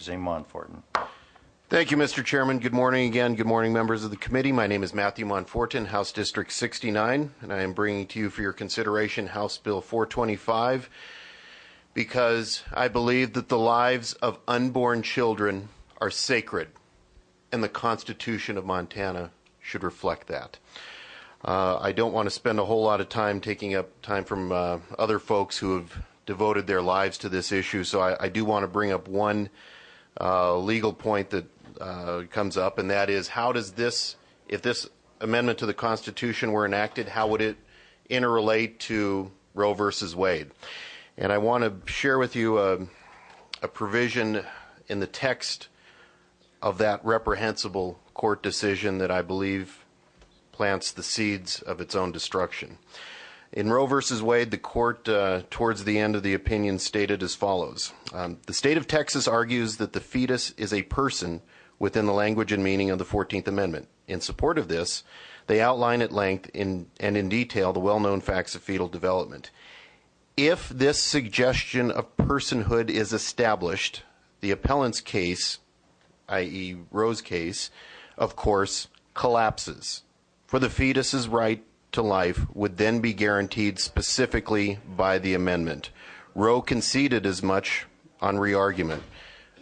representing Monforton. Thank you, Mr. Chairman. Good morning again. Good morning, members of the committee. My name is Matthew Monforton, House District 69, and I am bringing to you for your consideration House Bill 425 because I believe that the lives of unborn children are sacred, and the Constitution of Montana should reflect that. I don't want to spend a whole lot of time taking up time from other folks who have devoted their lives to this issue, so I do want to bring up one legal point that comes up, and that is, how does this, if this amendment to the Constitution were enacted, how would it interrelate to Roe versus Wade? And I want to share with you a provision in the text of that reprehensible court decision that I believe plants the seeds of its own destruction. In Roe versus Wade, the court, towards the end of the opinion, stated as follows. The state of Texas argues that the fetus is a person within the language and meaning of the 14th Amendment. In support of this, they outline at length and in detail the well-known facts of fetal development. If this suggestion of personhood is established, the appellant's case, i.e. Roe's case, of course, collapses. For the fetus's right to life would then be guaranteed specifically by the amendment. Roe conceded as much on re-argument.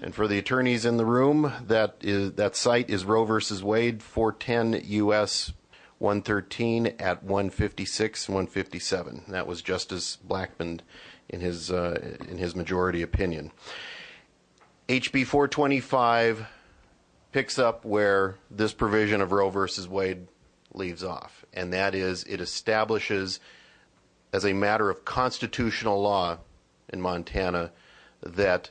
And for the attorneys in the room, that site is Roe versus Wade, 410 U.S. 113 at 156 and 157. That was Justice Blackmun in his majority opinion. HB 425 picks up where this provision of Roe versus Wade leaves off, and that is, it establishes as a matter of constitutional law in Montana that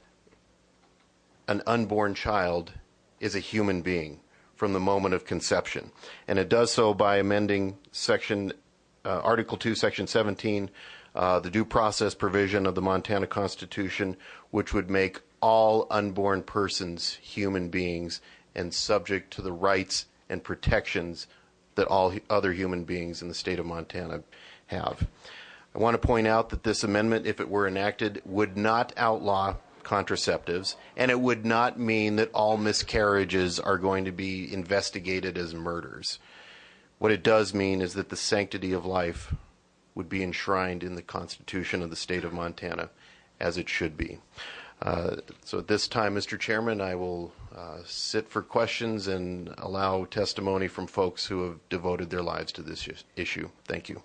an unborn child is a human being from the moment of conception. And it does so by amending Article 2, Section 17, the due process provision of the Montana Constitution, which would make all unborn persons human beings and subject to the rights and protections that all other human beings in the state of Montana have. I want to point out that this amendment, if it were enacted, would not outlaw contraceptives, and it would not mean that all miscarriages are going to be investigated as murders. What it does mean is that the sanctity of life would be enshrined in the Constitution of the state of Montana, as it should be. So at this time, Mr. Chairman, I will sit for questions and allow testimony from folks who have devoted their lives to this issue. Thank you.